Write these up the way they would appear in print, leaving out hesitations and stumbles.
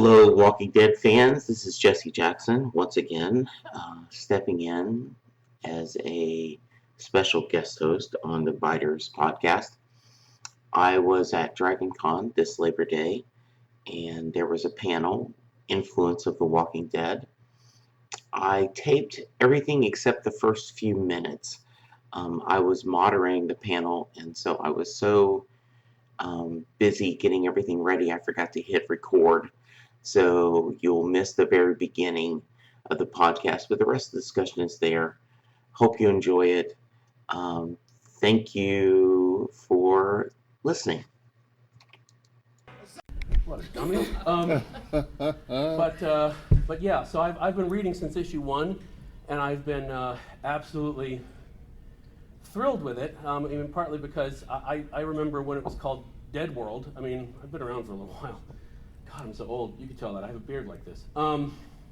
Hello, Walking Dead fans. This is Jesse Jackson once again, stepping in as a special guest host on the Biters podcast. I was at Dragon Con this Labor Day, and there was a panel, Influence of the Walking Dead. I taped everything except the first few minutes. I was moderating the panel, and so I was so busy getting everything ready, I forgot to hit record. So you'll miss the very beginning of the podcast, but the rest of the discussion is there. Hope you enjoy it. Thank you for listening. What a dummy. But yeah, so I've been reading since issue 1, and I've been absolutely thrilled with it. Even partly because I remember when it was called Dead World. I mean, I've been around for a little while. God, I'm so old. You can tell that. I have a beard like this.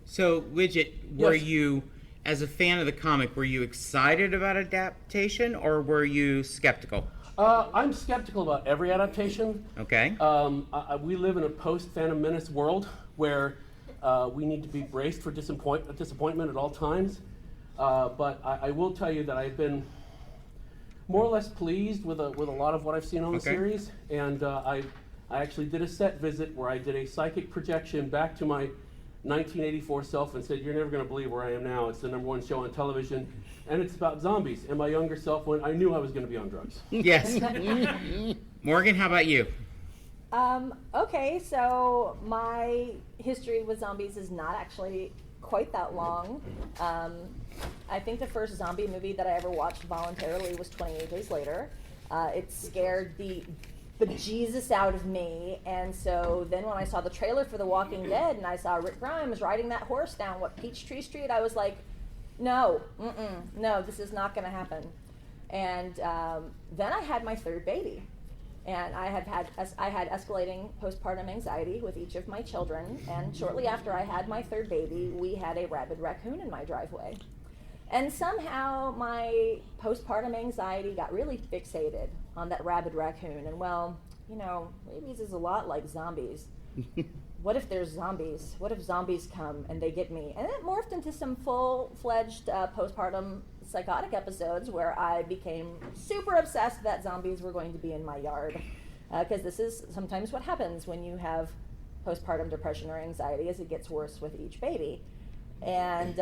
So, Widget, were Yes. you, as a fan of the comic, were you excited about adaptation, or were you skeptical? I'm skeptical about every adaptation. Okay. We live in a post-Phantom Menace world where we need to be braced for disappointment at all times. But I will tell you that I've been more or less pleased with a lot of what I've seen on the series, and I actually did a set visit where I did a psychic projection back to my 1984 self and said, "You're never going to believe where I am now. It's the #1 show on television, and it's about zombies." And my younger self went, "I knew I was going to be on drugs." Yes. Morgan, how about you? Okay, so my history with zombies is not actually quite that long. I think the first zombie movie that I ever watched voluntarily was 28 Days Later. It scared the bejesus out of me, and so then when I saw the trailer for The Walking Dead and I saw Rick Grimes riding that horse down Peachtree Street, I was like, no, this is not going to happen. And then I had my third baby, and I had escalating postpartum anxiety with each of my children, and shortly after I had my third baby, we had a rabid raccoon in my driveway. And somehow my postpartum anxiety got really fixated on that rabid raccoon. And well, rabies is a lot like zombies. What if there's zombies? What if zombies come and they get me? And it morphed into some full-fledged postpartum psychotic episodes where I became super obsessed that zombies were going to be in my yard. Because this is sometimes what happens when you have postpartum depression or anxiety, as it gets worse with each baby. And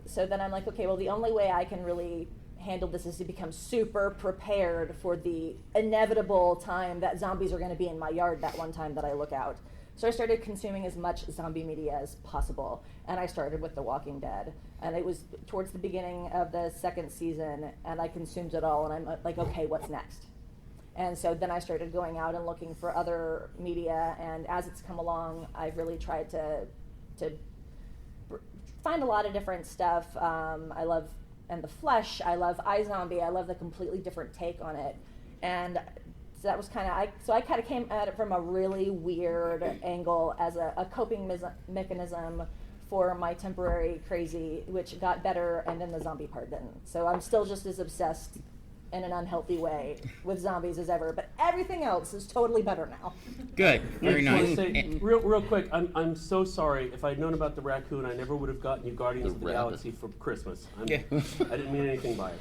so then I'm like, okay, well, the only way I can really handle this is to become super prepared for the inevitable time that zombies are going to be in my yard that one time that I look out. So I started consuming as much zombie media as possible, and I started with The Walking Dead. And it was towards the beginning of the second season, and I consumed it all, and I'm like, okay, what's next? And so then I started going out and looking for other media, and as it's come along, I've really tried to find a lot of different stuff. I love And the Flesh, I love iZombie, I love the completely different take on it. And so that was kind of, I kind of came at it from a really weird angle as a coping mechanism for my temporary crazy, which got better, and then the zombie part didn't. So I'm still just as obsessed in an unhealthy way with zombies as ever, but everything else is totally better now. Good, very I nice. just want to say, real quick, I'm so sorry. If I'd known about the raccoon, I never would have gotten you Guardians of the Galaxy for Christmas. I didn't mean anything by it.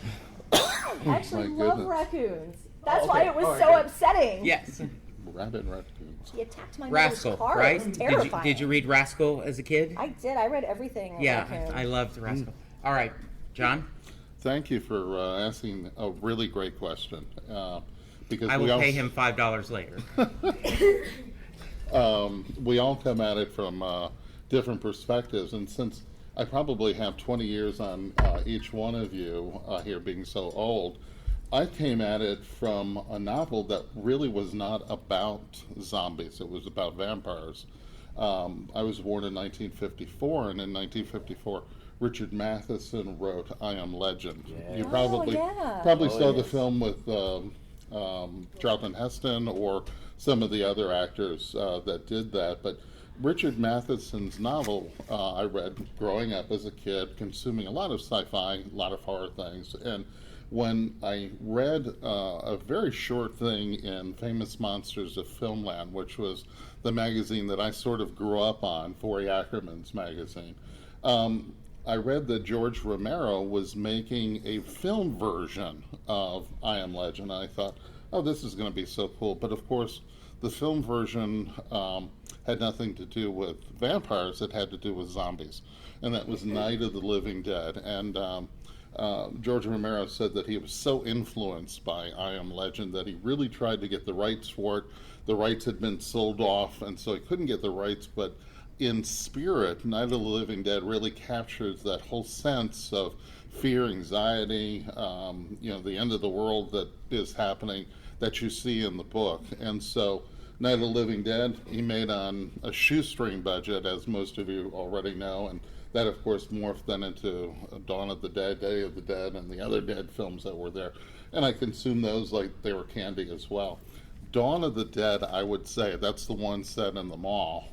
I actually love raccoons. That's okay. why it was All right, so good. upsetting. Yes. Rabbit raccoons. He attacked my Rascal, mother's car. right? It was terrifying. Did you read Rascal as a kid? I did. I read everything. Yeah, Raccoon. I loved Rascal. All right, John? Thank you for asking a really great question. Because I will pay him $5 later. We all come at it from different perspectives, and since I probably have 20 years on each one of you here being so old, I came at it from a novel that really was not about zombies. It was about vampires. I was born in 1954, and in 1954, Richard Matheson wrote I Am Legend. Yeah. You probably saw the film with Charlton Heston or some of the other actors that did that. But Richard Matheson's novel I read growing up as a kid, consuming a lot of sci-fi, a lot of horror things. And when I read a very short thing in Famous Monsters of Filmland, which was the magazine that I sort of grew up on, Forey Ackerman's magazine. I read that George Romero was making a film version of I Am Legend. And I thought, oh, this is going to be so cool. But of course, the film version had nothing to do with vampires. It had to do with zombies. And that was Night of the Living Dead. And George Romero said that he was so influenced by I Am Legend that he really tried to get the rights for it. The rights had been sold off, and so he couldn't get the rights, but in spirit, Night of the Living Dead really captures that whole sense of fear, anxiety, the end of the world that is happening that you see in the book. And so Night of the Living Dead, he made on a shoestring budget, as most of you already know, and that, of course, morphed then into Dawn of the Dead, Day of the Dead, and the other Dead films that were there. And I consumed those like they were candy as well. Dawn of the Dead, I would say, that's the one set in the mall.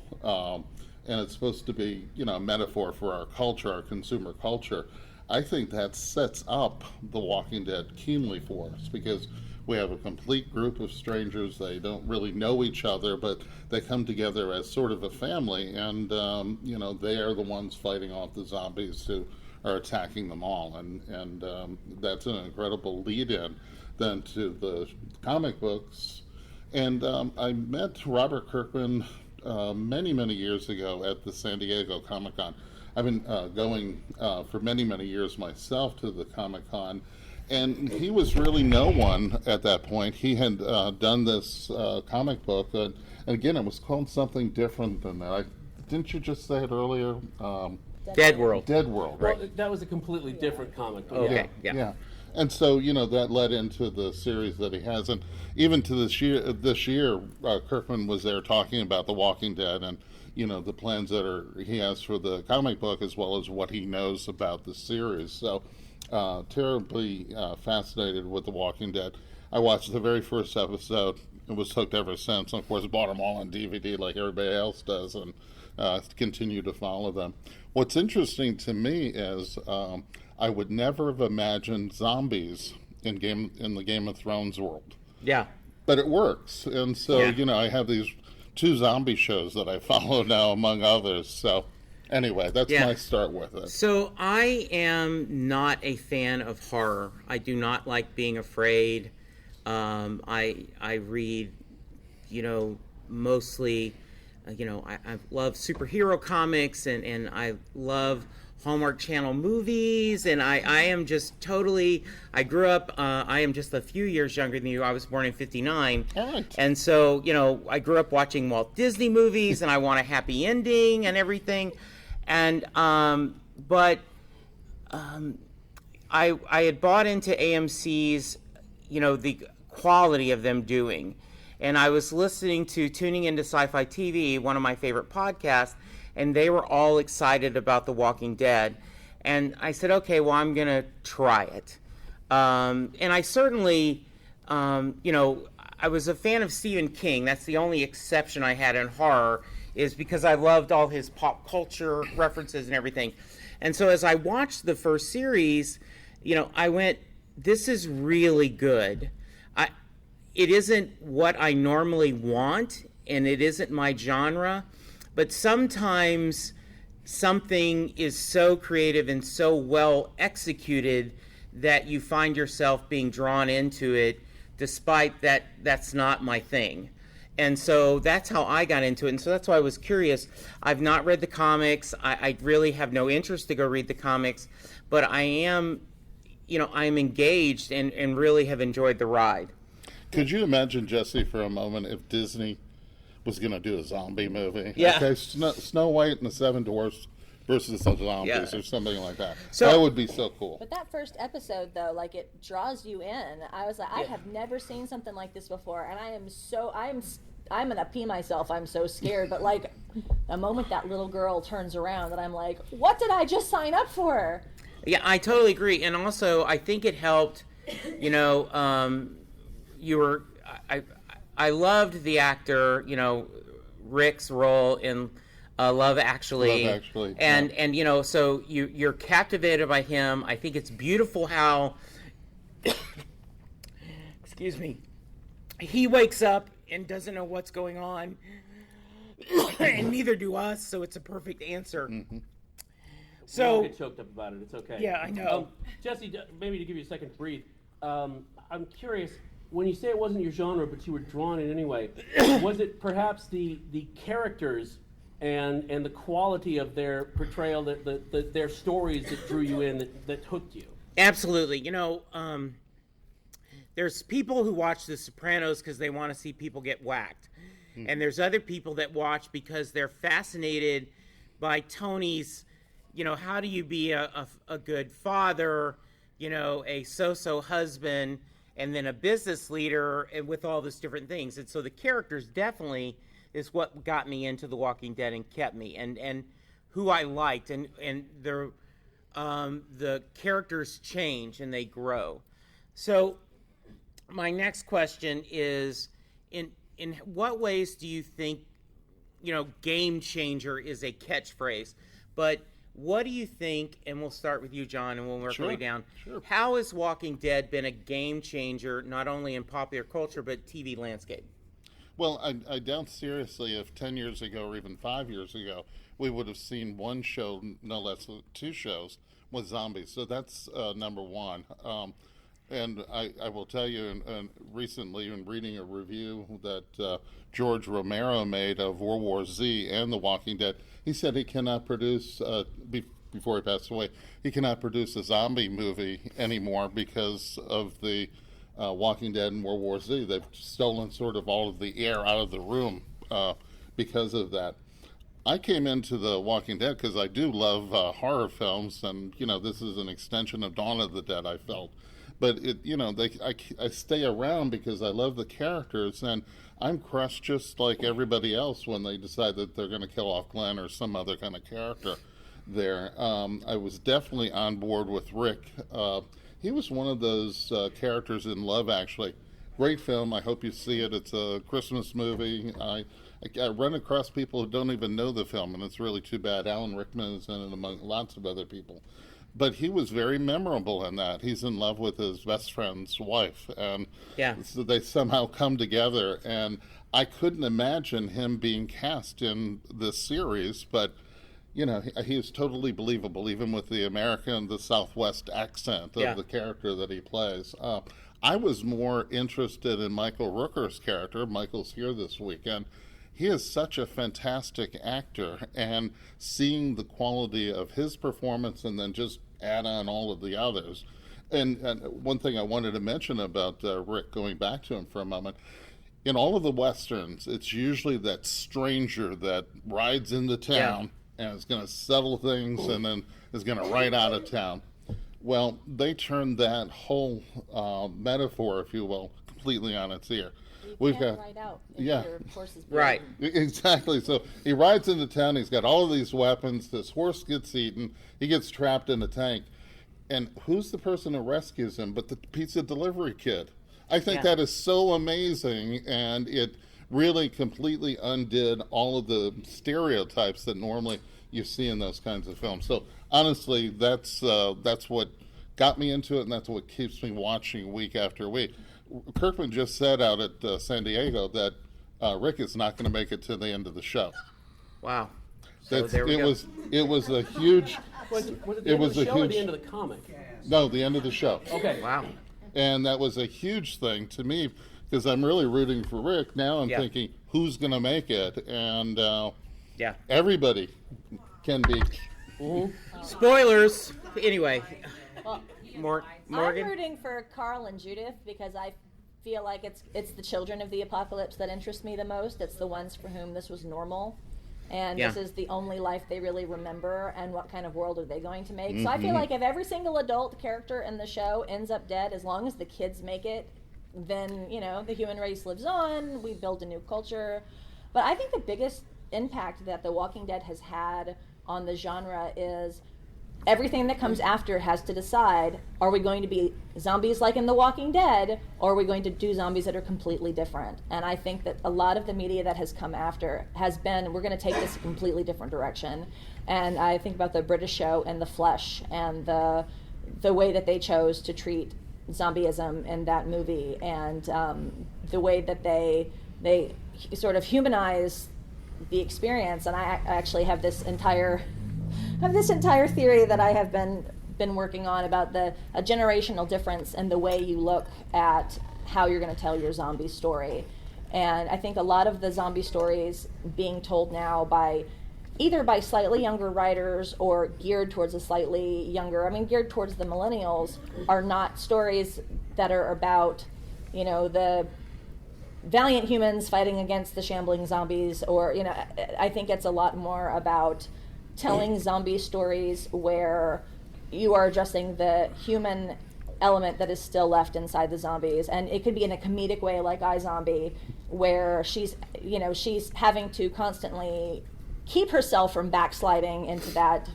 And it's supposed to be, a metaphor for our culture, our consumer culture. I think that sets up The Walking Dead keenly for us, because we have a complete group of strangers. They don't really know each other, but they come together as sort of a family, and they are the ones fighting off the zombies who are attacking them all, and that's an incredible lead-in then to the comic books. And I met Robert Kirkman many, many years ago at the San Diego Comic-Con. I've been going for many, many years myself to the Comic-Con, and he was really no one at that point. He had done this comic book, and again, it was called something different than that. Didn't you just say it earlier? Dead World. Dead World. Well, that was a completely different comic book. Okay, yeah. And so, that led into the series that he has. And even to this year, Kirkman was there talking about The Walking Dead and, the plans that he has for the comic book, as well as what he knows about the series. So, terribly fascinated with The Walking Dead. I watched the very first episode and was hooked ever since. And of course, bought them all on DVD like everybody else does, and continue to follow them. What's interesting to me is I would never have imagined zombies in the Game of Thrones world. Yeah. But it works. And so, I have these 2 zombie shows that I follow now, among others. So anyway, that's my start with it. So I am not a fan of horror. I do not like being afraid. I read, mostly, I love superhero comics, and I love Hallmark Channel movies, and I am just totally, I grew up, I am just a few years younger than you. I was born in 1959. Right. And so, I grew up watching Walt Disney movies, and I want a happy ending and everything. And, I had bought into AMC's, the quality of them doing. And I was listening to Tuning Into Sci-Fi TV, one of my favorite podcasts, and they were all excited about The Walking Dead. And I said, okay, well, I'm going to try it. And I certainly, I was a fan of Stephen King. That's the only exception I had in horror, is because I loved all his pop culture references and everything. And so as I watched the first series, I went, this is really good. It isn't what I normally want, and it isn't my genre, but sometimes something is so creative and so well executed that you find yourself being drawn into it, despite that that's not my thing. And so that's how I got into it, and so that's why I was curious. I've not read the comics. I really have no interest to go read the comics, but I am, I'm engaged and really have enjoyed the ride. Could you imagine, Jesse, for a moment, if Disney was going to do a zombie movie? Yeah. Okay, Snow White and the Seven Dwarfs versus the zombies, or something like that. So, that would be so cool. But that first episode, though, it draws you in. I was like, I have never seen something like this before, and I'm gonna pee myself. I'm so scared. But the moment that little girl turns around, and I'm like, what did I just sign up for? Yeah, I totally agree. And also, I think it helped. I loved the actor, Rick's role in Love Actually. Love Actually. And so you're captivated by him. I think it's beautiful how excuse me, he wakes up and doesn't know what's going on, and neither do us, so it's a perfect answer. Mm-hmm. We all So, get choked up about it. It's okay. yeah, I know. Jesse, maybe to give you a second to breathe, I'm curious, when you say it wasn't your genre, but you were drawn in anyway, was it perhaps the characters and the quality of their portrayal, their stories that drew you in, that hooked you? Absolutely. You know, there's people who watch The Sopranos because they want to see people get whacked. And there's other people that watch because they're fascinated by Tony's, you know, how do you be a good father, you know, a so-so husband, and then a business leader, and with all these different things. And so the characters definitely is what got me into The Walking Dead and kept me, and who I liked, and the characters change and they grow. So my next question is, in what ways do you think, you know, game changer is a catchphrase, but what do you think, and we'll start with you, John, and we'll work our way down. Sure. How has Walking Dead been a game changer, not only in popular culture, but TV landscape? Well, I doubt seriously if 10 years ago or even 5 years ago, we would have seen one show, no less than 2 shows, with zombies. So that's number one. And I will tell you, recently in reading a review that George Romero made of World War Z and The Walking Dead, he said he cannot produce, before he passed away, he cannot produce a zombie movie anymore because of the Walking Dead and World War Z. They've stolen sort of all of the air out of the room because of that. I came into The Walking Dead because I do love horror films, and, you know, this is an extension of Dawn of the Dead, I felt. But it, you know, I stay around because I love the characters, and I'm crushed just like everybody else when they decide that they're going to kill off Glenn or some other kind of character there. I was definitely on board with Rick. He was one of those characters in Love, actually. Great film. I hope you see it. It's a Christmas movie. I run across people who don't even know the film, and it's really too bad. Alan Rickman is in it among lots of other people. But he was very memorable in that. He's in love with his best friend's wife, and so they somehow come together. And I couldn't imagine him being cast in this series, but, you know, he is totally believable, even with the American, the Southwest accent of the character that he plays. I was more interested in Michael Rooker's character. Michael's here this weekend. He is such a fantastic actor, and seeing the quality of his performance and then just add on all of the others. And one thing I wanted to mention about Rick, going back to him for a moment, in all of the Westerns, it's usually that stranger that rides into town and is going to settle things and then is going to ride out of town. Well, they turned that whole metaphor, if you will, completely on its ear. We've got ride out if your horse is broken. Right. Exactly. So he rides into town. He's got all of these weapons. This horse gets eaten. He gets trapped in a tank. And who's the person who rescues him but the pizza delivery kid? I think that is so amazing, and it really completely undid all of the stereotypes that normally you see in those kinds of films. So honestly, that's what got me into it, and that's what keeps me watching week after week. Kirkman just said out at San Diego that Rick is not going to make it to the end of the show. Wow. So there we go. It was a huge. Was it the end of the show or the end of the comic? No, the end of the show. Okay. Wow. And that was a huge thing to me because I'm really rooting for Rick. Now I'm thinking, who's going to make it? And everybody can be. Spoilers. Anyway. Well, Morgan? I'm rooting for Carl and Judith because I feel like it's the children of the apocalypse that interest me the most. It's the ones for whom this was normal, and this is the only life they really remember, and what kind of world are they going to make. So I feel like if every single adult character in the show ends up dead, as long as the kids make it, then, you know, the human race lives on, we build a new culture. But I think the biggest impact that The Walking Dead has had on the genre is everything that comes after has to decide, are we going to be zombies like in The Walking Dead, or are we going to do zombies that are completely different? And I think that a lot of the media that has come after has been, we're going to take this a completely different direction. And I think about the British show and The Flesh, and the way that they chose to treat zombieism in that movie, and the way that they sort of humanize the experience. And I actually have this entire theory that I have been working on about a generational difference in the way you look at how you're going to tell your zombie story. And I think a lot of the zombie stories being told now either by slightly younger writers or geared towards geared towards the millennials, are not stories that are about, the valiant humans fighting against the shambling zombies, or, I think it's a lot more about telling zombie stories where you are addressing the human element that is still left inside the zombies. And it could be in a comedic way, like iZombie, where she's having to constantly keep herself from backsliding into that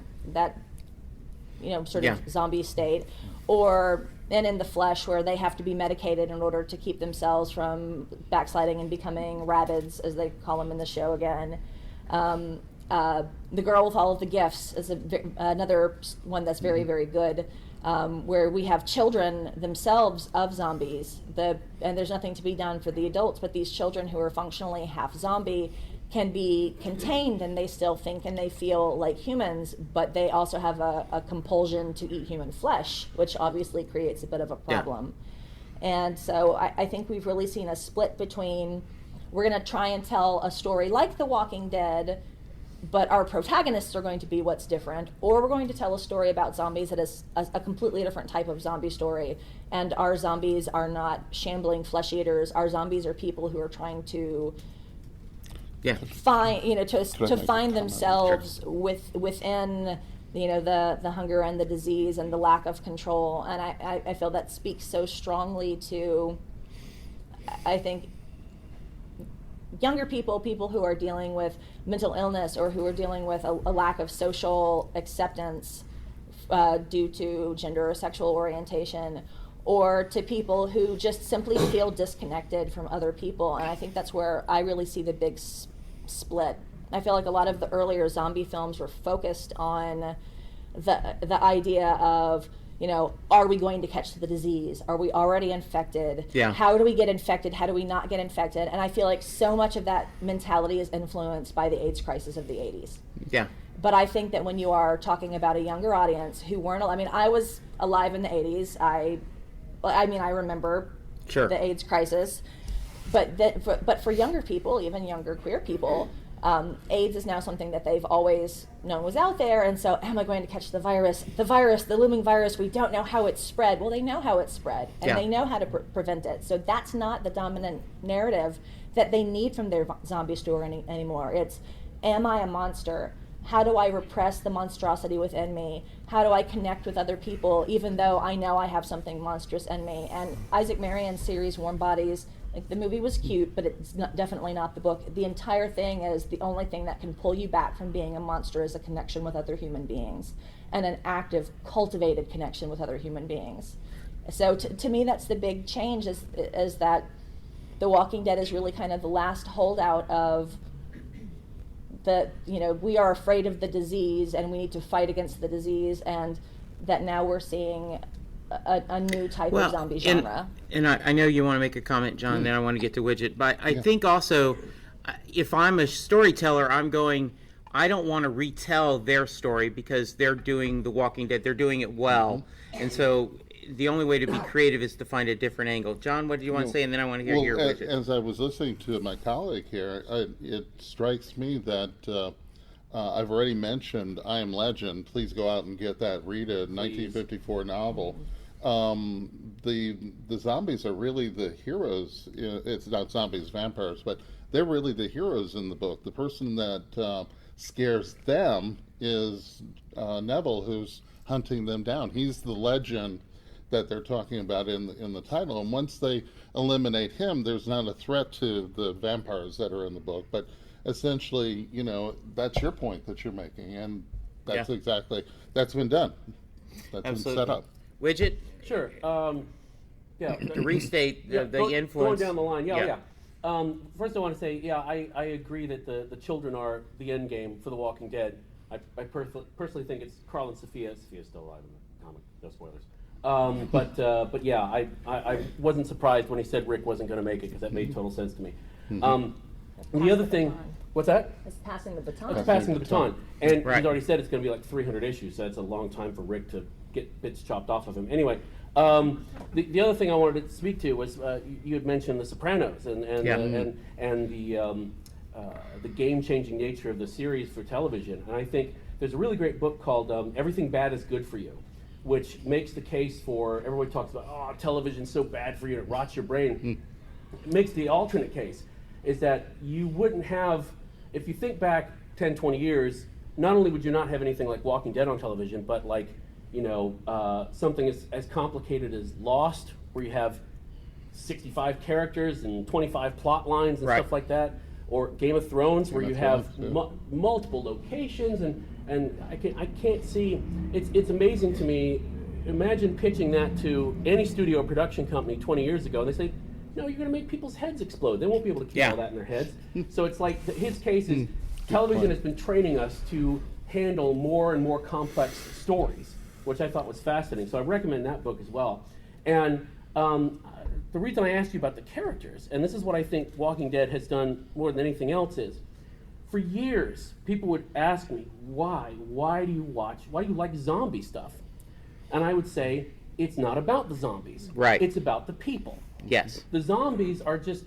sort of zombie state, and in The Flesh, where they have to be medicated in order to keep themselves from backsliding and becoming rabids, as they call them in the show again. The Girl with All of the Gifts is another one that's very, very good, where we have children themselves of zombies, and there's nothing to be done for the adults, but these children who are functionally half zombie can be contained, and they still think and they feel like humans, but they also have a compulsion to eat human flesh, which obviously creates a bit of a problem. And so I think we've really seen a split between, we're going to try and tell a story like The Walking Dead, but our protagonists are going to be what's different, or we're going to tell a story about zombies that is a completely different type of zombie story, and our zombies are not shambling flesh eaters. Our zombies are people who are trying to find, to find themselves within, the hunger and the disease and the lack of control. And I feel that speaks so strongly to, I think, younger people who are dealing with mental illness, or who are dealing with a lack of social acceptance due to gender or sexual orientation, or to people who just simply feel disconnected from other people. And I think that's where I really see the big split. I feel like a lot of the earlier zombie films were focused on the idea of, are we going to catch the disease? Are we already infected? Yeah. How do we get infected? How do we not get infected? And I feel like so much of that mentality is influenced by the AIDS crisis of the 80s. Yeah. But I think that when you are talking about a younger audience who weren't, I was alive in the 80s. I remember the AIDS crisis. But for younger people, even younger queer people, AIDS is now something that they've always known was out there. And so, am I going to catch the virus? The looming virus, we don't know how it's spread. Well, they know how it's spread, and they know how to prevent it. So that's not the dominant narrative that they need from their zombie story anymore. It's, am I a monster? How do I repress the monstrosity within me? How do I connect with other people, even though I know I have something monstrous in me? And Isaac Marien's series, Warm Bodies, like, the movie was cute, but it's definitely not the book. The entire thing is, the only thing that can pull you back from being a monster is a connection with other human beings, and an active, cultivated connection with other human beings. So to me, that's the big change, is that The Walking Dead is really kind of the last holdout of we are afraid of the disease and we need to fight against the disease, and that now we're seeing a new type of zombie genre. And I know you want to make a comment, John, then I want to get to Widget, but I think also, if I'm a storyteller, I don't want to retell their story, because they're doing The Walking Dead, they're doing it well, and so the only way to be creative is to find a different angle. John, what do you want to say, and then I want to hear your Widget. As I was listening to my colleague here, it strikes me that I've already mentioned I Am Legend. Please go out and get that. Read a 1954 novel. The zombies are really the heroes. It's not zombies, vampires, but they're really the heroes in the book. The person that scares them is Neville, who's hunting them down. He's the legend that they're talking about in the title. And once they eliminate him, there's not a threat to the vampires that are in the book. But essentially, that's your point that you're making, and that's that's been done. That's been set up. Widget? Sure. To restate the influence. Going down the line, first I want to say, I agree that the children are the end game for The Walking Dead. I personally think it's Carl and Sophia. Sophia's still alive in the comic, no spoilers. But yeah, I wasn't surprised when he said Rick wasn't going to make it, because that made total sense to me. The other thing, what's that? It's passing the baton. It's passing the baton. And Right. he's already said it's going to be like 300 issues, so that's a long time for Rick to get bits chopped off of him. Anyway, the other thing I wanted to speak to was you had mentioned The Sopranos and the game-changing nature of the series for television. And I think there's a really great book called Everything Bad is Good for You, which makes the case for, everybody talks about, oh, television's so bad for you, it rots your brain. It makes the alternate case, is that you wouldn't have, if you think back 10, 20 years, not only would you not have anything like Walking Dead on television, but like, something as complicated as Lost, where you have 65 characters and 25 plot lines and Right. stuff like that, or Game of Thrones, where you have Thrones, yeah. multiple locations, and I can't see, it's amazing to me. Imagine pitching that to any studio or production company 20 years ago, and they say, no, you're going to make people's heads explode. They won't be able to keep all that in their heads. So it's like, his case is, television has been training us to handle more and more complex stories, which I thought was fascinating. So I recommend that book as well. And the reason I asked you about the characters, and this is what I think Walking Dead has done more than anything else, is for years, people would ask me, why do you like zombie stuff? And I would say, it's not about the zombies. Right. It's about the people. Yes. The zombies are just,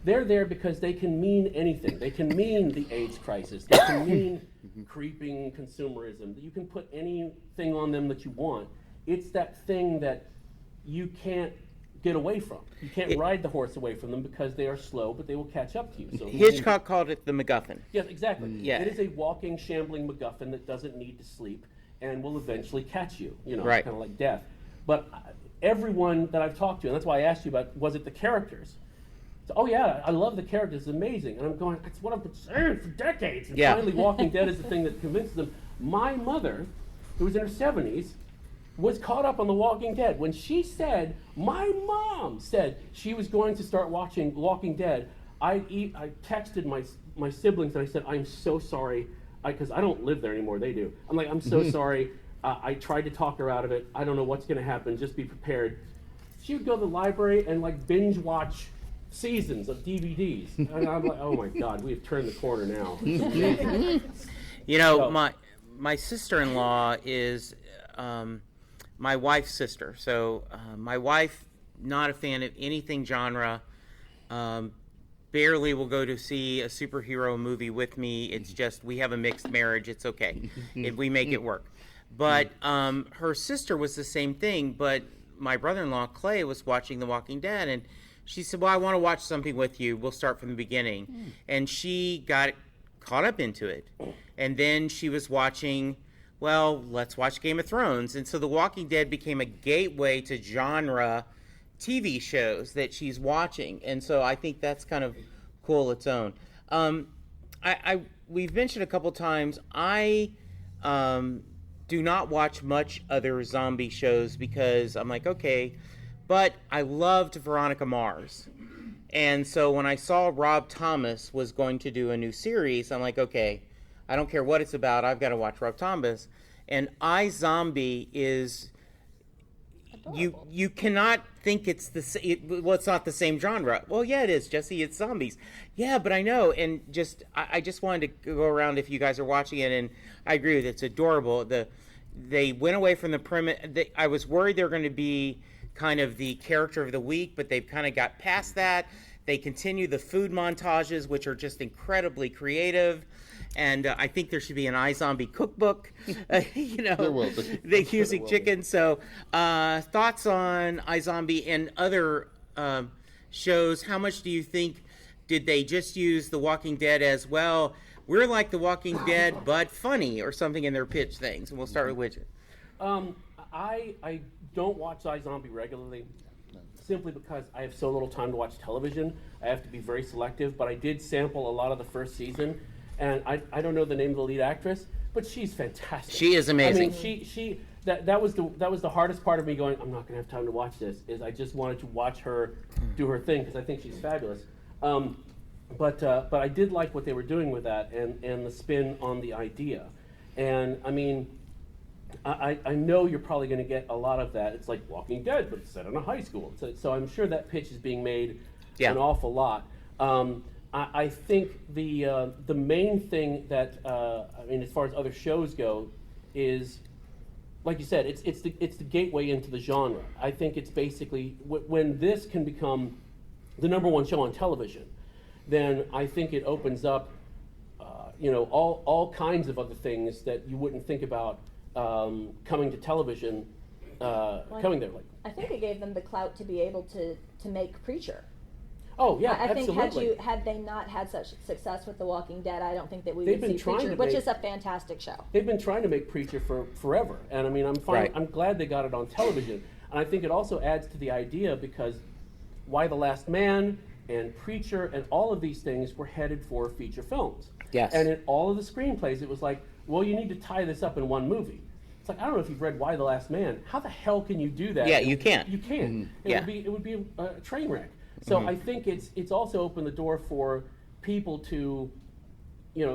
they're there because they can mean anything. They can mean the AIDS crisis. They can mean creeping consumerism. You can put anything on them that you want. It's that thing that you can't get away from. You can't ride the horse away from them because they are slow, but they will catch up to you. So Hitchcock called it the MacGuffin. Yes, exactly. Yeah. It is a walking, shambling MacGuffin that doesn't need to sleep and will eventually catch you, Right. kind of like death. But everyone that I've talked to, and that's why I asked you about, was it the characters? So, oh yeah, I love the characters, it's amazing. And I'm going, that's what I've been saying for decades. And finally Walking Dead is the thing that convinces them. My mother, who was in her 70s, was caught up on The Walking Dead. When she said, my mom said she was going to start watching Walking Dead, I texted my siblings and I said, I'm so sorry, because I don't live there anymore, they do. I'm like, I'm so sorry. I tried to talk her out of it. I don't know what's going to happen. Just be prepared. She would go to the library and like binge watch seasons of DVDs. And I'm like, oh my God, we have turned the corner now. My sister-in-law is my wife's sister. So my wife, not a fan of anything genre. Barely will go to see a superhero movie with me. It's just, we have a mixed marriage. It's okay. We make it work. But her sister was the same thing, but my brother-in-law, Clay, was watching The Walking Dead, and she said, well, I want to watch something with you. We'll start from the beginning. And she got caught up into it. And then she was watching, well, let's watch Game of Thrones. And so The Walking Dead became a gateway to genre TV shows that she's watching. And so I think that's kind of cool its own. We've mentioned a couple times, I do not watch much other zombie shows because I'm like, okay, but I loved Veronica Mars. And so when I saw Rob Thomas was going to do a new series, I'm like, okay, I don't care what it's about, I've got to watch Rob Thomas. And iZombie is, you cannot think it's the same, well, it's not the same genre. Well, yeah, it is, Jesse, it's zombies. Yeah, but I know, and I just wanted to go around if you guys are watching it, and I agree with it, it's adorable. They went away from the premise. I was worried they were going to be kind of the character of the week, but they've kind of got past that. They continue the food montages, which are just incredibly creative. And I think there should be an iZombie cookbook, There will be. They using chicken. So thoughts on iZombie and other shows? How much do you think, did they just use The Walking Dead as, well, we're like The Walking Dead, but funny, or something in their pitch things? And we'll start with Widget. I don't watch iZombie regularly, simply because I have so little time to watch television. I have to be very selective, but I did sample a lot of the first season, and I don't know the name of the lead actress, but she's fantastic. She is amazing. I mean, that was the hardest part of me going, I'm not going to have time to watch this, is I just wanted to watch her do her thing, because I think she's fabulous. But I did like what they were doing with that, and the spin on the idea. And I mean, I know you're probably going to get a lot of that. It's like Walking Dead, but it's set in a high school. So I'm sure that pitch is being made an awful lot. I think the main thing that as far as other shows go, is, like you said, it's the gateway into the genre. I think it's basically when this can become the number one show on television, then I think it opens up, all kinds of other things that you wouldn't think about coming to television, coming there. Like, I think it gave them the clout to be able to make Preacher. Oh yeah, I think absolutely. had they not had such success with The Walking Dead, I don't think that we They've would been see trying Preacher, to which make- is a fantastic show. They've been trying to make Preacher for forever, and I mean, I'm fine. Right. I'm glad they got it on television, and I think it also adds to the idea because Why the Last Man and Preacher and all of these things were headed for feature films. Yes. And in all of the screenplays, it was like, well, you need to tie this up in one movie. It's like, I don't know if you've read Why the Last Man. How the hell can you do that? Yeah, you can't. You can't. Mm-hmm. Yeah. It would be a train wreck. So I think it's also opened the door for people to,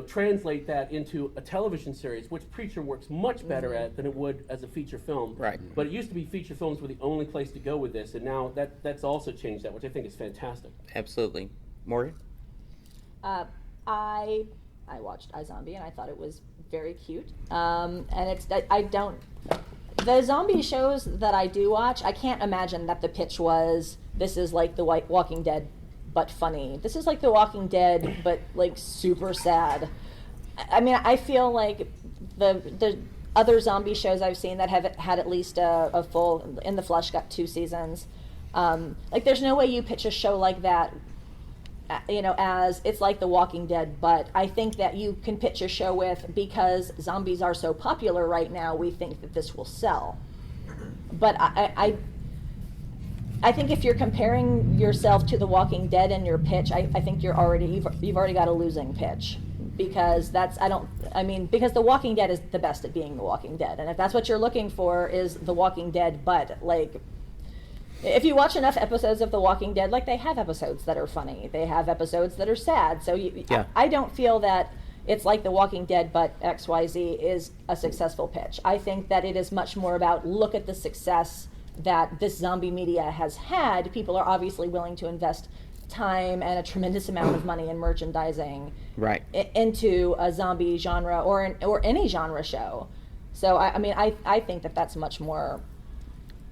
translate that into a television series, which Preacher works much better at than it would as a feature film. Right. But it used to be feature films were the only place to go with this, and now that's also changed that, which I think is fantastic. Absolutely. Morgan? I watched iZombie and I thought it was very cute. And the zombie shows that I do watch, I can't imagine that the pitch was, this is like The Walking Dead, but funny. This is like The Walking Dead, but like super sad. I mean, I feel like the other zombie shows I've seen that have had at least a full, In the Flesh got 2 seasons. There's no way you pitch a show like that, as it's like The Walking Dead, but I think that you can pitch a show with, because zombies are so popular right now, we think that this will sell. But I think if you're comparing yourself to The Walking Dead in your pitch, I think you've already got a losing pitch, because because The Walking Dead is the best at being The Walking Dead, and if that's what you're looking for is The Walking Dead, but if you watch enough episodes of The Walking Dead, they have episodes that are funny. They have episodes that are sad. So I don't feel that it's like The Walking Dead, but XYZ is a successful pitch. I think that it is much more about, look at the success that this zombie media has had. People are obviously willing to invest time and a tremendous amount of money in merchandising into a zombie genre or any genre show. So I think that that's much more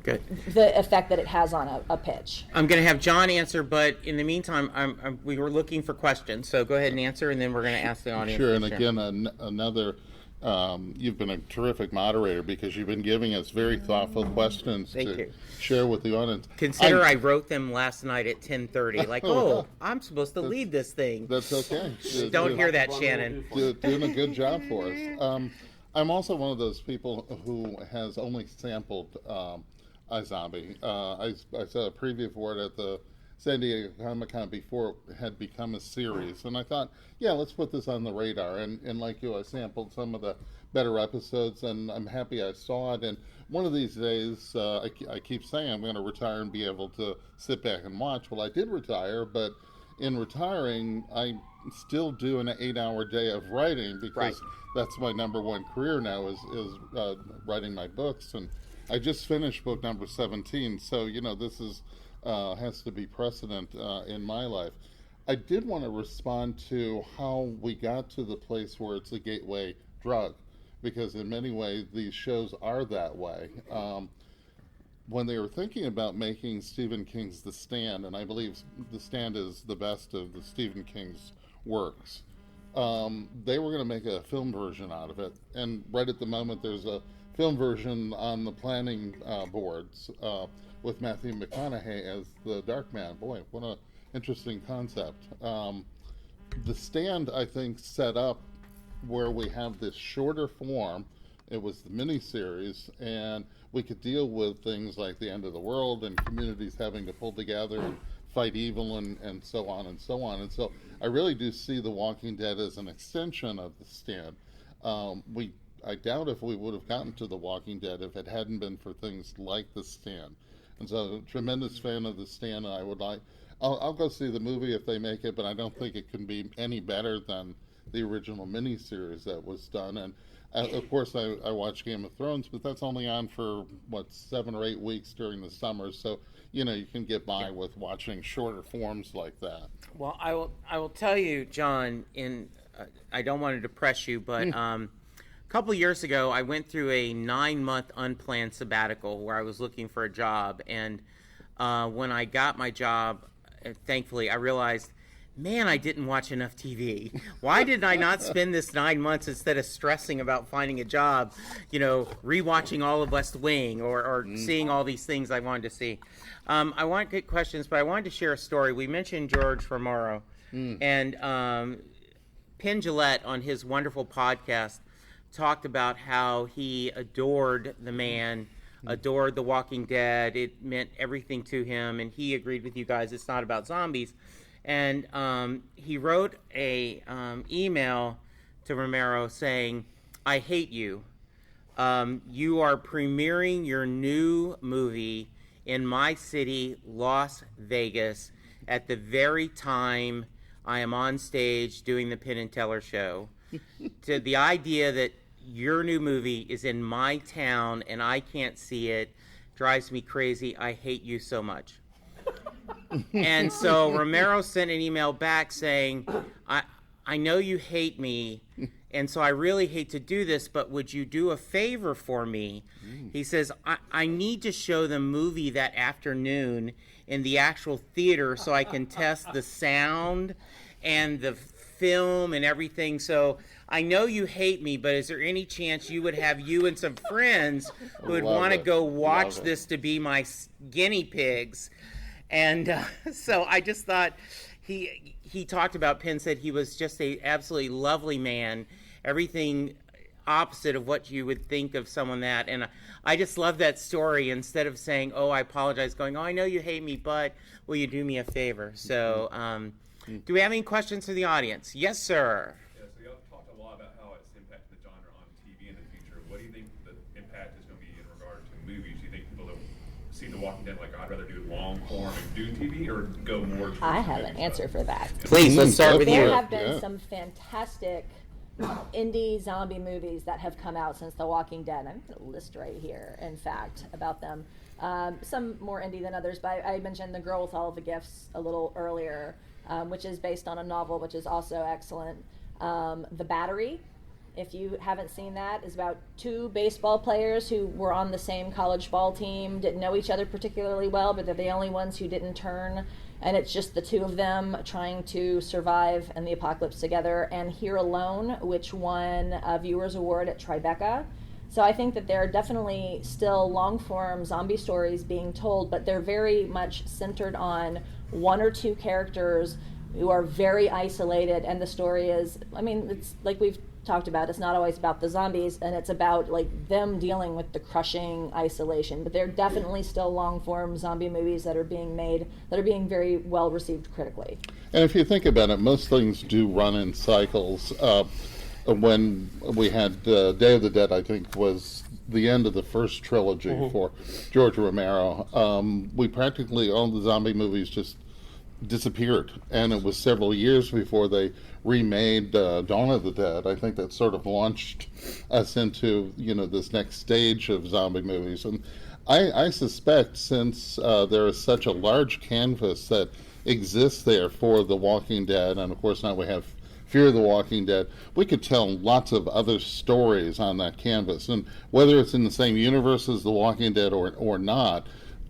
good. The effect that it has on a pitch. I'm going to have John answer, but in the meantime, we were looking for questions. So go ahead and answer, and then we're going to ask the audience. Sure, and again, another, you've been a terrific moderator because you've been giving us very thoughtful questions to share with the audience. Consider I wrote them last night at 10:30. I'm supposed to lead this thing. That's okay. Don't hear that, Shannon. Doing a good job for us. I'm also one of those people who has only sampled iZombie. I saw a preview for it at the San Diego Comic-Con before it had become a series, and I thought, let's put this on the radar. And like you, I sampled some of the better episodes, and I'm happy I saw it. And one of these days, I keep saying I'm going to retire and be able to sit back and watch. Well, I did retire, but in retiring, I still do an 8-hour day of writing because that's my number one career now is writing my books. And I just finished book number 17, so this is has to be precedent in my life. I did want to respond to how we got to the place where it's a gateway drug, because in many ways these shows are that way. When they were thinking about making Stephen King's The Stand, and I believe The Stand is the best of the Stephen King's works, they were going to make a film version out of it, and right at the moment there's a film version on the planning boards with Matthew McConaughey as the Darkman. Boy, what an interesting concept. The Stand, I think, set up where we have this shorter form. It was the miniseries, and we could deal with things like the end of the world and communities having to pull together and fight evil and so on and so on. And so I really do see The Walking Dead as an extension of The Stand. I doubt if we would have gotten to The Walking Dead if it hadn't been for things like The Stand. And so, tremendous fan of The Stand. And I'll go see the movie if they make it, but I don't think it can be any better than the original miniseries that was done. And Of course, I watch Game of Thrones, but that's only on for, 7 or 8 weeks during the summer. So, you can get by with watching shorter forms like that. Well, I will tell you, John. I don't want to depress you, but a couple years ago, I went through a 9-month unplanned sabbatical where I was looking for a job, and when I got my job, thankfully, I realized, man, I didn't watch enough TV. Why did I not spend this 9 months instead of stressing about finding a job, rewatching all of West Wing or seeing all these things I wanted to see? I want good questions, but I wanted to share a story. We mentioned George Romero, and Penn Jillette on his wonderful podcast talked about how he adored the man, adored The Walking Dead. It meant everything to him, and he agreed with you guys. It's not about zombies. And he wrote a email to Romero saying, "I hate you. You are premiering your new movie in my city, Las Vegas, at the very time I am on stage doing the Penn and Teller show. To the idea that your new movie is in my town and I can't see it drives me crazy. I hate you so much." And so Romero sent an email back saying, I know you hate me, and so I really hate to do this, but would you do a favor for me? He says, I need to show the movie that afternoon in the actual theater so I can test the sound and the film and everything. So I know you hate me, but is there any chance you would have you and some friends who would want to go watch this to be my guinea pigs? And so I just thought he talked about Penn, said he was just a absolutely lovely man, everything opposite of what you would think of someone that. And I just love that story. Instead of saying, "Oh, I apologize," going, "Oh, I know you hate me, but will you do me a favor?" So do we have any questions for the audience? Yes, sir. Yeah, so y'all talked a lot about how it's impacted the genre on TV in the future. What do you think the impact is going to be in regard to movies? Do you think people that see The Walking Dead, like, I'd rather do long form and do TV, or go more towards I have an answer for that. Please, let's start with There you. have been some fantastic indie zombie movies that have come out since The Walking Dead. I'm going to list right here, in fact, about them. Some more indie than others, but I mentioned The Girl with All the Gifts a little earlier, which is based on a novel, which is also excellent. The Battery, if you haven't seen that, is about 2 baseball players who were on the same college ball team, didn't know each other particularly well, but they're the only ones who didn't turn. And it's just the 2 of them trying to survive in the apocalypse together. And Here Alone, which won a Viewers Award at Tribeca. So I think that there are definitely still long-form zombie stories being told, but they're very much centered on 1 or 2 characters who are very isolated. And the story is, it's like we've talked about, it's not always about the zombies, and it's about like them dealing with the crushing isolation. But there are definitely still long-form zombie movies that are being made that are being very well received critically. And if you think about it, most things do run in cycles. When we had Day of the Dead, I think, was the end of the first trilogy for George Romero. We practically, all the zombie movies just disappeared, and it was several years before they remade Dawn of the Dead. I think that sort of launched us into this next stage of zombie movies. And I suspect, since there is such a large canvas that exists there for The Walking Dead, and of course now we have Fear the Walking Dead, we could tell lots of other stories on that canvas. And whether it's in the same universe as The Walking Dead or not,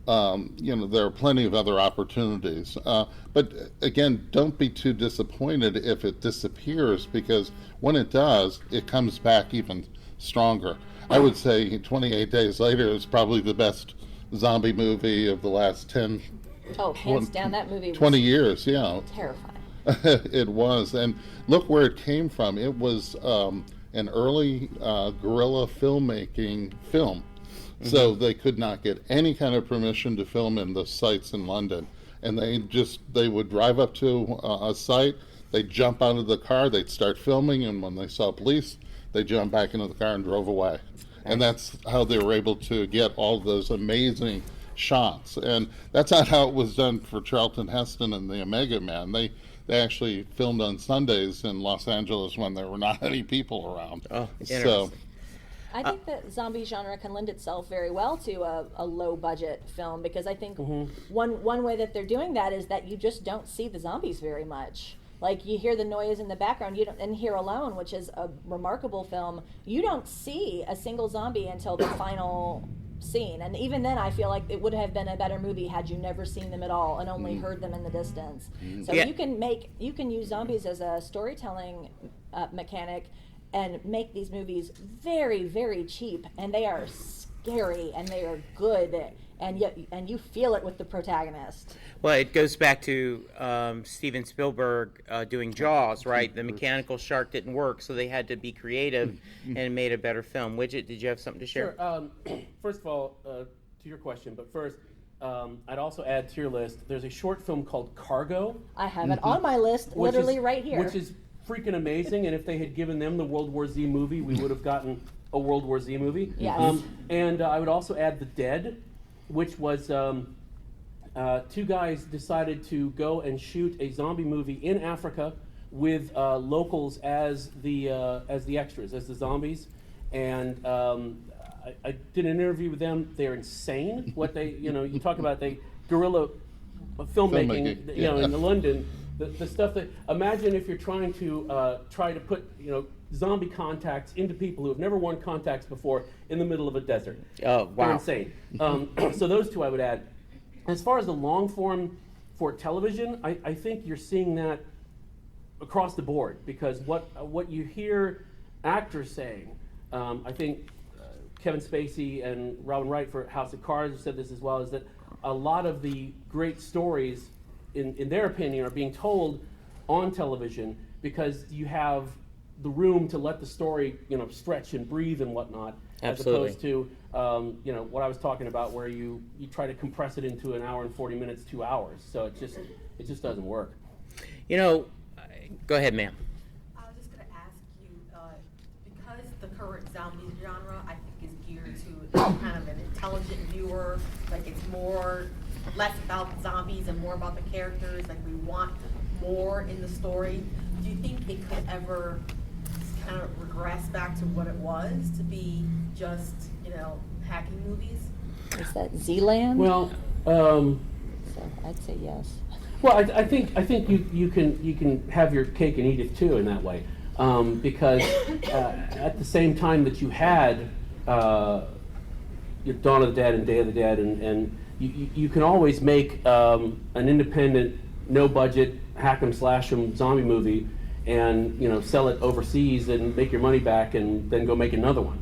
there are plenty of other opportunities. But again, don't be too disappointed if it disappears, because when it does, it comes back even stronger. I would say 28 Days Later is probably the best zombie movie of the last 10, Hands down, that movie was 20 years, yeah. terrifying. It was, and look where it came from. It was an early guerrilla filmmaking film. So they could not get any kind of permission to film in the sites in London. And they would drive up to a site, they'd jump out of the car, they'd start filming, and when they saw police, they jumped back into the car and drove away. And that's how they were able to get all those amazing shots. And that's not how it was done for Charlton Heston and the Omega Man. They actually filmed on Sundays in Los Angeles when there were not any people around. Oh, so I think the zombie genre can lend itself very well to a low budget film, because I think one way that they're doing that is that you just don't see the zombies very much. Like, you hear the noise in the background, you don't, and Here Alone, which is a remarkable film, you don't see a single zombie until the final scene. And even then, I feel like it would have been a better movie had you never seen them at all and only heard them in the distance. So you can use zombies as a storytelling mechanic and make these movies very, very cheap, and they are scary and they are good, and you feel it with the protagonist. Well, it goes back to Steven Spielberg doing Jaws, right? The mechanical shark didn't work, so they had to be creative and made a better film. Widget, did you have something to share? Sure. First of all, to your question, but first, I'd also add to your list, there's a short film called Cargo. I have it on my list, literally right here. Which is freaking amazing, and if they had given them the World War Z movie, we would have gotten a World War Z movie. Yes. And I would also add The Dead, which was two guys decided to go and shoot a zombie movie in Africa with locals as the extras, as the zombies. And I did an interview with them. They're insane. What they, you talk about guerrilla filmmaking, in London. The stuff that, imagine if you're trying to put zombie contacts into people who have never worn contacts before in the middle of a desert. Oh, wow. They're insane. So those two I would add. As far as the long form for television, I think you're seeing that across the board, because what you hear actors saying, I think Kevin Spacey and Robin Wright for House of Cards have said this as well, is that a lot of the great stories, in their opinion, are being told on television because you have the room to let the story, stretch and breathe and whatnot, Absolutely. as opposed to, what I was talking about, where you try to compress it into an hour and 40 minutes, 2 hours. So it just doesn't work. Go ahead, ma'am. I was just going to ask you, because the current zombie genre, I think, is geared to kind of an intelligent viewer, like it's less about zombies and more about the characters, like we want more in the story. Do you think it could ever kind of regress back to what it was, to be just, hacking movies? Is that Z-Land? Well, So I'd say yes. well, I think you can have your cake and eat it too in that way, because at the same time that you had your Dawn of the Dead and Day of the Dead, and you can always make an independent, no budget hack 'em slash 'em zombie movie, and sell it overseas and make your money back, and then go make another one.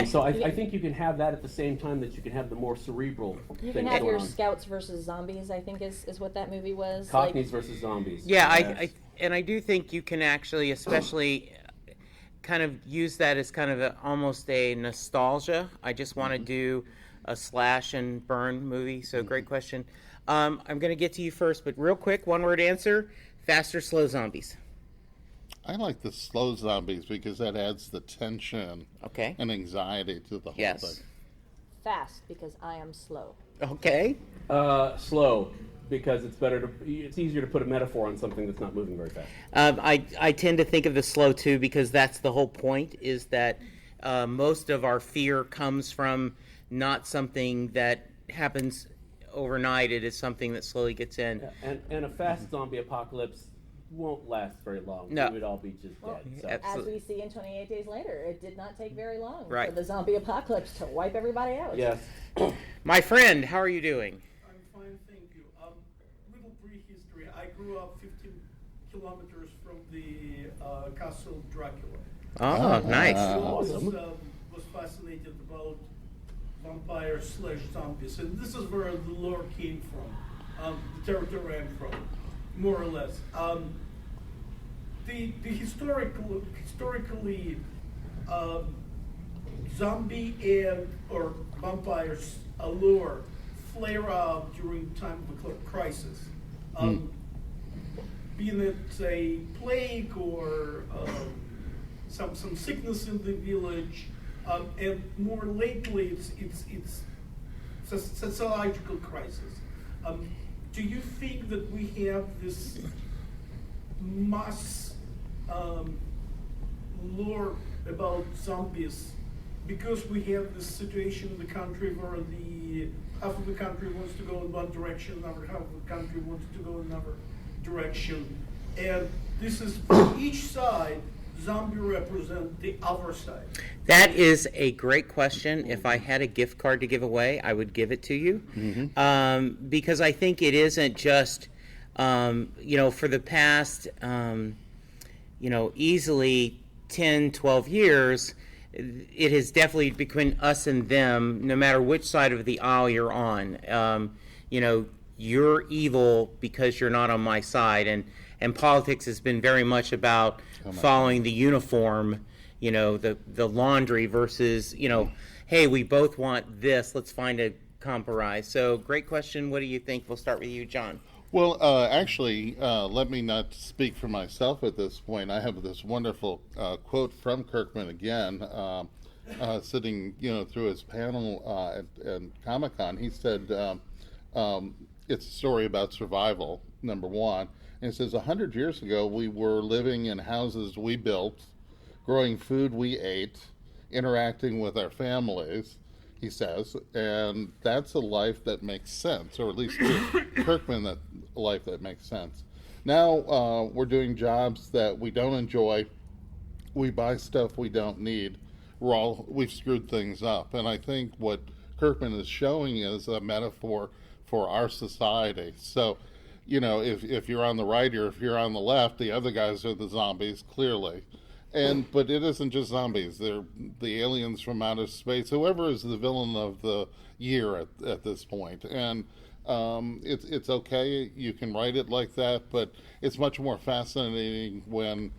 So I think you can have that at the same time that you can have the more cerebral You things can have going your on. Scouts versus Zombies, I think is what that movie was. Cockneys versus zombies. Yeah, Yes. I do think you can actually, especially, kind of use that as kind of almost a nostalgia. I just want to do a slash and burn movie. So great question. I'm going to get to you first, but real quick, one word answer: fast or slow zombies? I like the slow zombies because that adds the tension Okay. and anxiety to the whole Yes. thing. Fast, because I am slow. Okay. Slow, because it's easier to put a metaphor on something that's not moving very fast. I tend to think of the slow too, because that's the whole point, is that most of our fear comes from not something that happens overnight. It is something that slowly gets in. Yeah, and a fast zombie apocalypse won't last very long. No. We would all be just dead. So. As Absolutely. we see in 28 Days Later, it did not take very long Right. for the zombie apocalypse to wipe everybody out. Yes. My friend, how are you doing? I'm fine, thank you. Little prehistory. I grew up 15 kilometers from the Castle Dracula. Oh, nice. Awesome. Was fascinated about vampires / zombies, and this is where the lore came from, the territory I'm from, more or less. The historically zombie or vampires allure flare out during time of a crisis. Being it a plague or some sickness in the village, and more lately it's sociological crisis. Do you think that we have this mass lore about zombies because we have this situation in the country where the half of the country wants to go in one direction, another half of the country wants to go in another direction. And this is, for each side, zombie represent the other side. That is a great question. If I had a gift card to give away, I would give it to you. Mm-hmm. Because I think it isn't just, for the past, easily 10, 12 years, it has definitely between us and them, no matter which side of the aisle you're on. You're evil because you're not on my side. And politics has been very much about following the uniform, the laundry versus, hey, we both want this, let's find a compromise. So great question. What do you think? We'll start with you, John. Well, actually, let me not speak for myself at this point. I have this wonderful quote from Kirkman again, sitting, through his panel at Comic-Con. He said, it's a story about survival, number one. And it says, 100 years ago, we were living in houses we built, growing food we ate, interacting with our families, he says, and that's a life that makes sense, or at least to Kirkman, that life that makes sense. Now we're doing jobs that we don't enjoy. We buy stuff we don't need. We've screwed things up. And I think what Kirkman is showing is a metaphor for our society. So, if you're on the right or if you're on the left, the other guys are the zombies, clearly. But it isn't just zombies. They're the aliens from outer space, whoever is the villain of the year at this point. And it's okay, you can write it like that, but it's much more fascinating when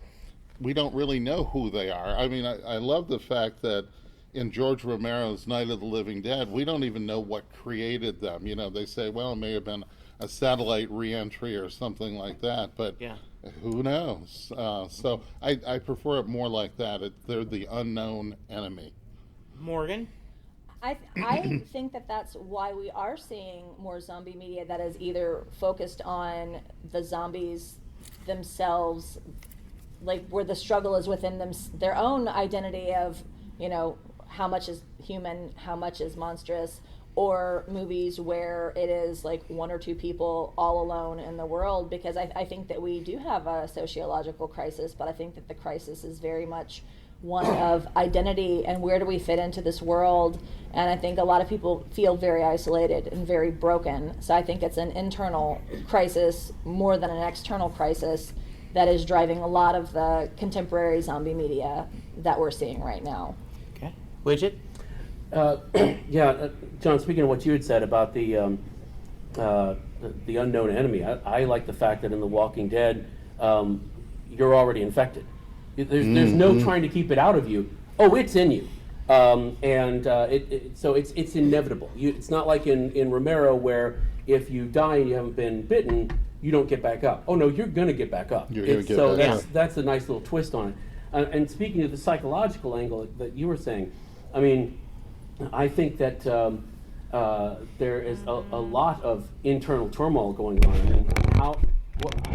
we don't really know who they are. I mean, I love the fact that in George Romero's Night of the Living Dead, we don't even know what created them. They say, well, it may have been a satellite re-entry or something like that, but yeah. Who knows? So I prefer it more like that. They're the unknown enemy. Morgan? I think that that's why we are seeing more zombie media that is either focused on the zombies themselves, like where the struggle is within them, their own identity of, how much is human, how much is monstrous, or movies where it is like one or two people all alone in the world, because I think that we do have a sociological crisis, but I think that the crisis is very much one of identity and where do we fit into this world. And I think a lot of people feel very isolated and very broken. So I think it's an internal crisis more than an external crisis that is driving a lot of the contemporary zombie media that we're seeing right now. Okay. Widget? John, speaking of what you had said about the unknown enemy, I like the fact that in The Walking Dead, you're already infected. There's no trying to keep it out of you. Oh, it's in you. So it's inevitable. It's not like in Romero where if you die and you haven't been bitten, you don't get back up. Oh no, you're going to get back up. That's a nice little twist on it. And speaking of the psychological angle that you were saying, I mean, I think that there is a lot of internal turmoil going on. I mean, I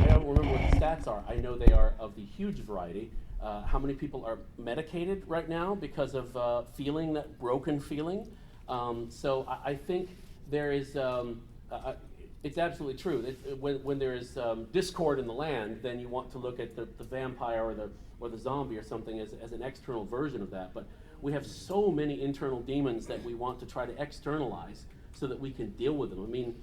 don't remember what the stats are. I know they are of the huge variety. How many people are medicated right now because of feeling that broken feeling? So I think there is, it's absolutely true. When there is discord in the land, then you want to look at the vampire or the zombie or something as an external version of that. But we have so many internal demons that we want to try to externalize so that we can deal with them. I mean,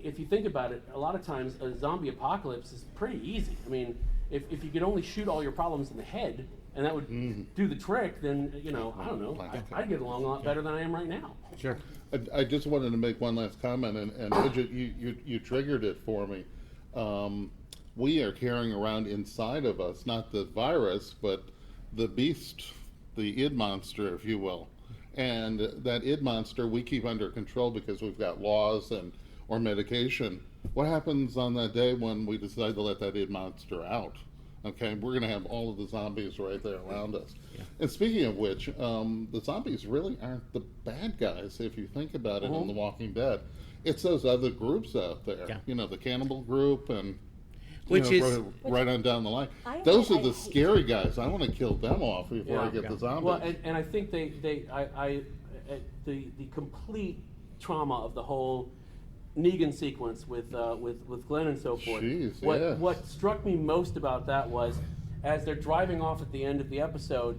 if you think about it, a lot of times a zombie apocalypse is pretty easy. I mean, if you could only shoot all your problems in the head and that would do the trick, then, I don't know, I'd get along a lot better than I am right now. Sure. I just wanted to make one last comment, and Bridget, you triggered it for me. We are carrying around inside of us, not the virus, but the beast, the id monster, if you will. And that id monster we keep under control because we've got laws or medication. What happens on that day when we decide to let that id monster out? Okay, we're going to have all of the zombies right there around us. Yeah. And speaking of which, the zombies really aren't the bad guys, if you think about it, in The Walking Dead. It's those other groups out there, the cannibal group and... Which is right on down the line. I Those are hate- the scary guys. I want to kill them off before I get the zombies. Well, and I think the complete trauma of the whole Negan sequence with Glenn and so forth. Jeez, What struck me most about that was, as they're driving off at the end of the episode,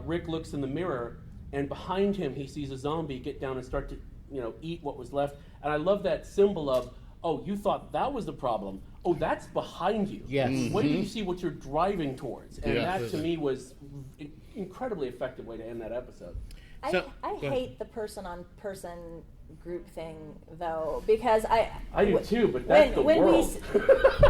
Rick looks in the mirror, and behind him he sees a zombie get down and start to eat what was left. And I love that symbol of, oh, you thought that was the problem. Oh, that's behind you. Yes. When do you see what you're driving towards? And Yeah. that to me was an incredibly effective way to end that episode. So- I go ahead. hate the person-on-person group thing, though, because I do too, but that's the world.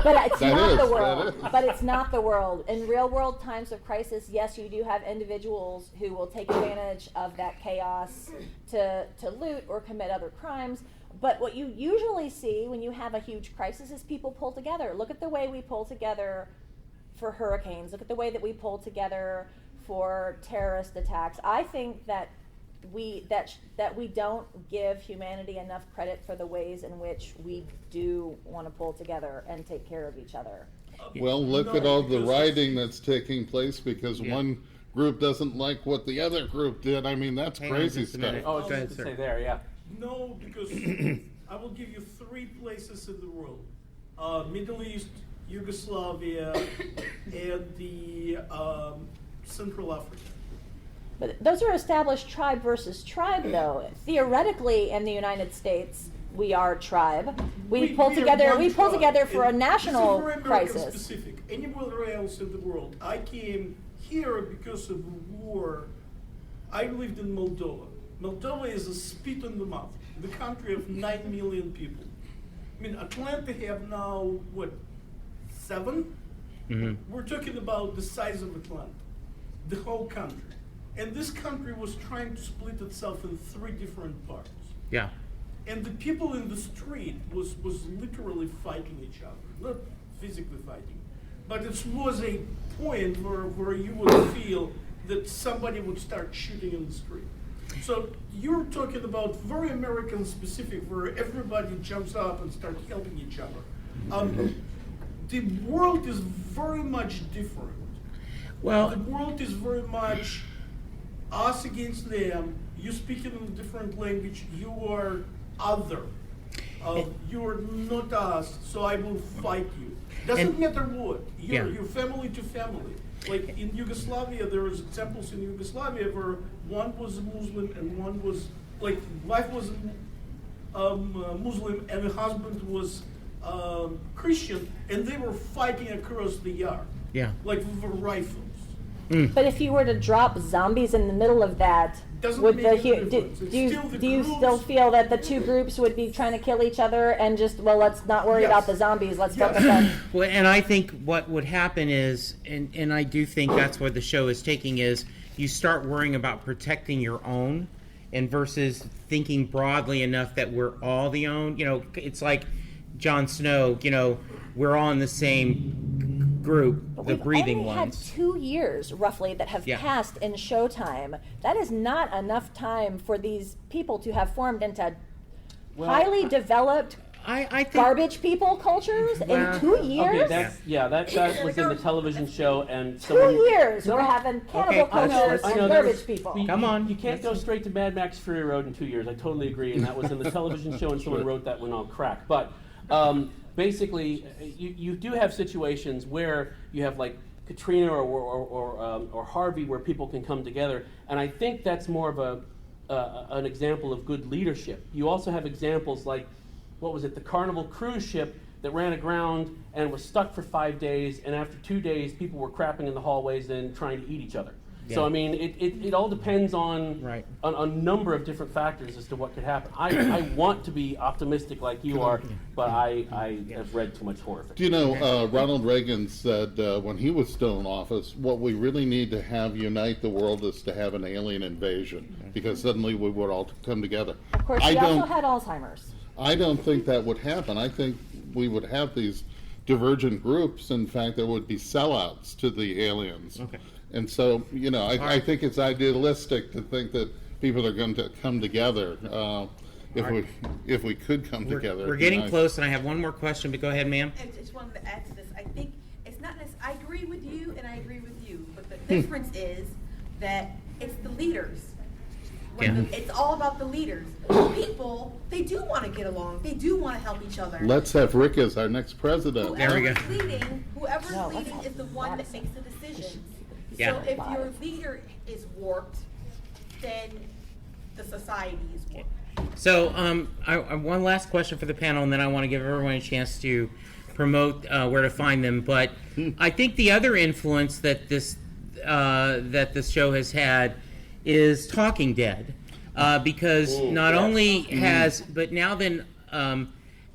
But it's That not is, the that world. is. But it's not the world. In real-world times of crisis, yes, you do have individuals who will take advantage of that chaos to loot or commit other crimes. But what you usually see when you have a huge crisis is people pull together. Look at the way we pull together for hurricanes. Look at the way that we pull together for terrorist attacks. I think that we don't give humanity enough credit for the ways in which we do want to pull together and take care of each other. Well, look No, at all the because- rioting that's taking place because one group doesn't like what the other group did. I mean, that's Hang on crazy just a stuff. minute. Oh, Go ahead, just sir. to say there, yeah. No, because I will give you 3 places in the world: Middle East, Yugoslavia, and the Central Africa. But those are established tribe versus tribe, though. Theoretically, in the United States, we are tribe. We pull are together. one We pull tribe. together for a And national this is very crisis. American specific. Anywhere else in the world, I came here because of war. I lived in Moldova. Moldova is a spit in the mouth, the country of 9 million people. I mean, Atlanta have now, 7? We're talking about the size of Atlanta, the whole country. And this country was trying to split itself in 3 different parts. Yeah. And the people in the street was literally fighting each other, not physically fighting, but it was a point where you would feel that somebody would start shooting in the street. So you're talking about very American specific, where everybody jumps up and starts helping each other. The world is very much different. Well, The world is very much us against them. You speak in a different language. You are other. You are not us, so I will fight you. Doesn't And- matter what. You're Yeah. family to family. Like in Yugoslavia, there was examples in Yugoslavia where one was a Muslim and one was, like, wife was Muslim and the husband was Christian, and they were fighting across the yard. Yeah. Like with rifles. But if you were to drop zombies in the middle of that, Doesn't would make the any do, difference. It's do you still the do you groups. still feel that the 2 groups would be trying to kill each other and just, well, let's not worry Yes. about the zombies, let's Yes. focus on Well, and I think what would happen is, and I do think that's where the show is taking, is you start worrying about protecting your own, and versus thinking broadly enough that we're all the own. It's like Jon Snow. We're all in the same group, the We've breathing only ones. had 2 years, roughly, that have Yeah. passed in Showtime. That is not enough time for these people to have formed into highly developed I think garbage people cultures Well, in 2 years. Okay, that was in the television show, and 2 years, we're having cannibal Okay, cultures I and know garbage there's- people. Come on. You can't go straight to Mad Max Fury Road in 2 years. I totally agree, and that was in the television show, and someone wrote that one on crack. But basically, you do have situations where you have like Katrina or Harvey, where people can come together, and I think that's more of an example of good leadership. You also have examples like, what was it, the Carnival cruise ship that ran aground and was stuck for 5 days, and after 2 days, people were crapping in the hallways and trying to eat each other. So Yeah. I mean, it all depends on Right. on a number of different factors as to what could happen. I want to be optimistic like you are, but I have read too much horror Do you fiction. know, Ronald Reagan said when he was still in office, what we really need to have unite the world is to have an alien invasion, because suddenly we would all come together. Of course, I he also don't, had Alzheimer's. I don't think that would happen. I think we would have these divergent groups. In fact, there would be sellouts to the aliens. Okay. And so, I think it's idealistic to think that people are going to come together. if we could come together. We're it'd be getting nice. close, and I have one more question, but go ahead, ma'am. I just wanted to add to this. I think it's not necessarily, I agree with you and I agree with you, but the difference is that it's the leaders. It's all about the leaders. People, they do want to get along. They do want to help each other. Let's have Rick as our next president. There we go. Whoever's leading is the one that makes the decisions. Yeah. So if your leader is warped, then the society is warped. So, I one last question for the panel, and then I want to give everyone a chance to promote where to find them. But I think the other influence that this show has had is Talking Dead, because not only has, but now then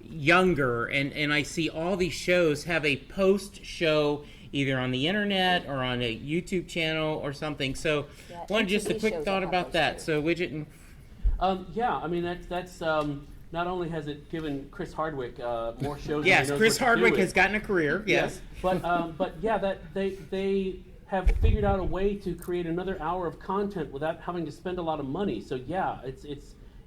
younger, and I see all these shows have a post-show either on the internet or on a YouTube channel or something. So, one just a quick thought about that. So, Widget and yeah, I mean that's not only has it given Chris Hardwick more shows. yes, than he knows Chris what to do Hardwick with. has gotten a career. Yes, but yeah, that they have figured out a way to create another hour of content without having to spend a lot of money. So yeah,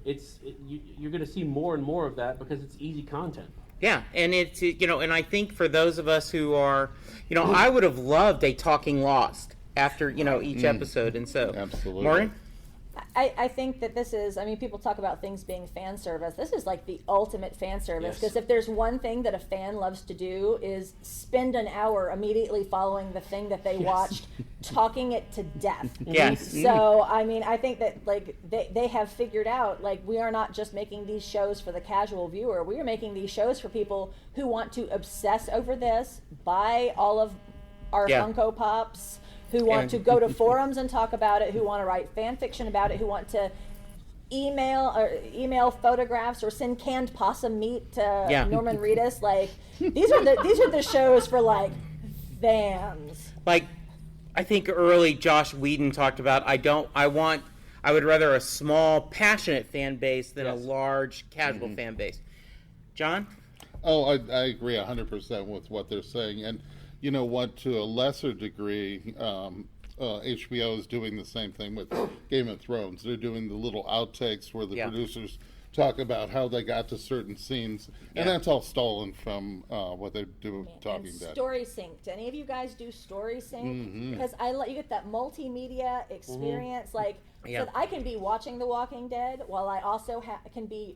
you're going to see more and more of that because it's easy content. Yeah, and it's and I think for those of us who are, I would have loved a Talking Lost after each episode, and so Absolutely. Morgan. I think that this is, people talk about things being fan service. This is like the ultimate fan service, because if there's one thing that a fan loves to do is spend an hour immediately following the thing that they watched, talking it to death. Yes. So, I think that they have figured out, we are not just making these shows for the casual viewer. We are making these shows for people who want to obsess over this, buy all of our Funko Pops, who want to go to forums and talk about it, who want to write fan fiction about it, who want to email photographs or send canned possum meat to Norman Reedus. These are the shows for fans. I think early Josh Whedon talked about I would rather a small passionate fan base than a large casual fan base. John? Oh, I agree 100% with what they're saying. And you know what, to a lesser degree, HBO is doing the same thing with Game of Thrones. They're doing the little outtakes where the producers talk about how they got to certain scenes, and that's all stolen from what they do with Talking Dead. Story Sync. Do any of you guys do Story Sync? Because you get that multimedia experience, so that I can be watching The Walking Dead while I also can be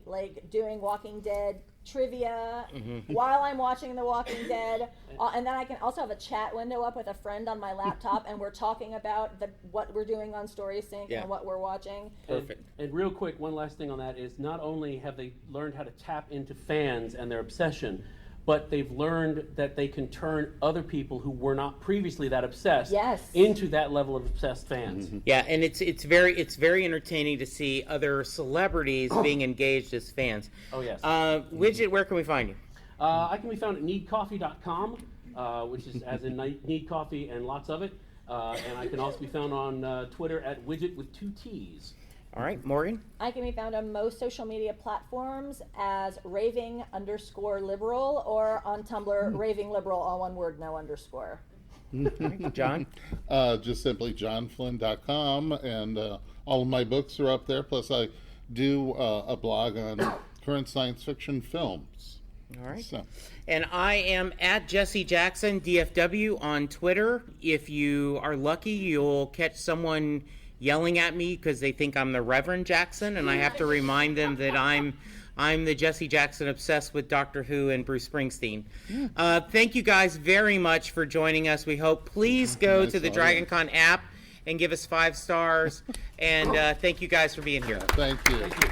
doing Walking Dead trivia while I'm watching The Walking Dead, and then I can also have a chat window up with a friend on my laptop, and we're talking about what we're doing on Story Sync and what we're watching. Perfect. And real quick, one last thing on that is not only have they learned how to tap into fans and their obsession, but they've learned that they can turn other people who were not previously that obsessed into that level of obsessed fans. Yeah, and it's very entertaining to see other celebrities being engaged as fans. Oh yes. Widget, where can we find you? I can be found at needcoffee.com, which is as in need coffee and lots of it. And I can also be found on Twitter at Widget with 2 T's. All right, Morgan? I can be found on most social media platforms as raving_liberal, or on Tumblr, raving_liberal, all one word, no underscore. John? Just simply johnflynn.com, and all of my books are up there, plus I do a blog on current science fiction films. All right. So. And I am at Jesse Jackson, DFW, on Twitter. If you are lucky, you'll catch someone yelling at me because they think I'm the Reverend Jackson, and I have to remind them that I'm the Jesse Jackson obsessed with Doctor Who and Bruce Springsteen. Thank you guys very much for joining us. We hope please go to the DragonCon app and give us 5 stars. And thank you guys for being here. Thank you. Thank you.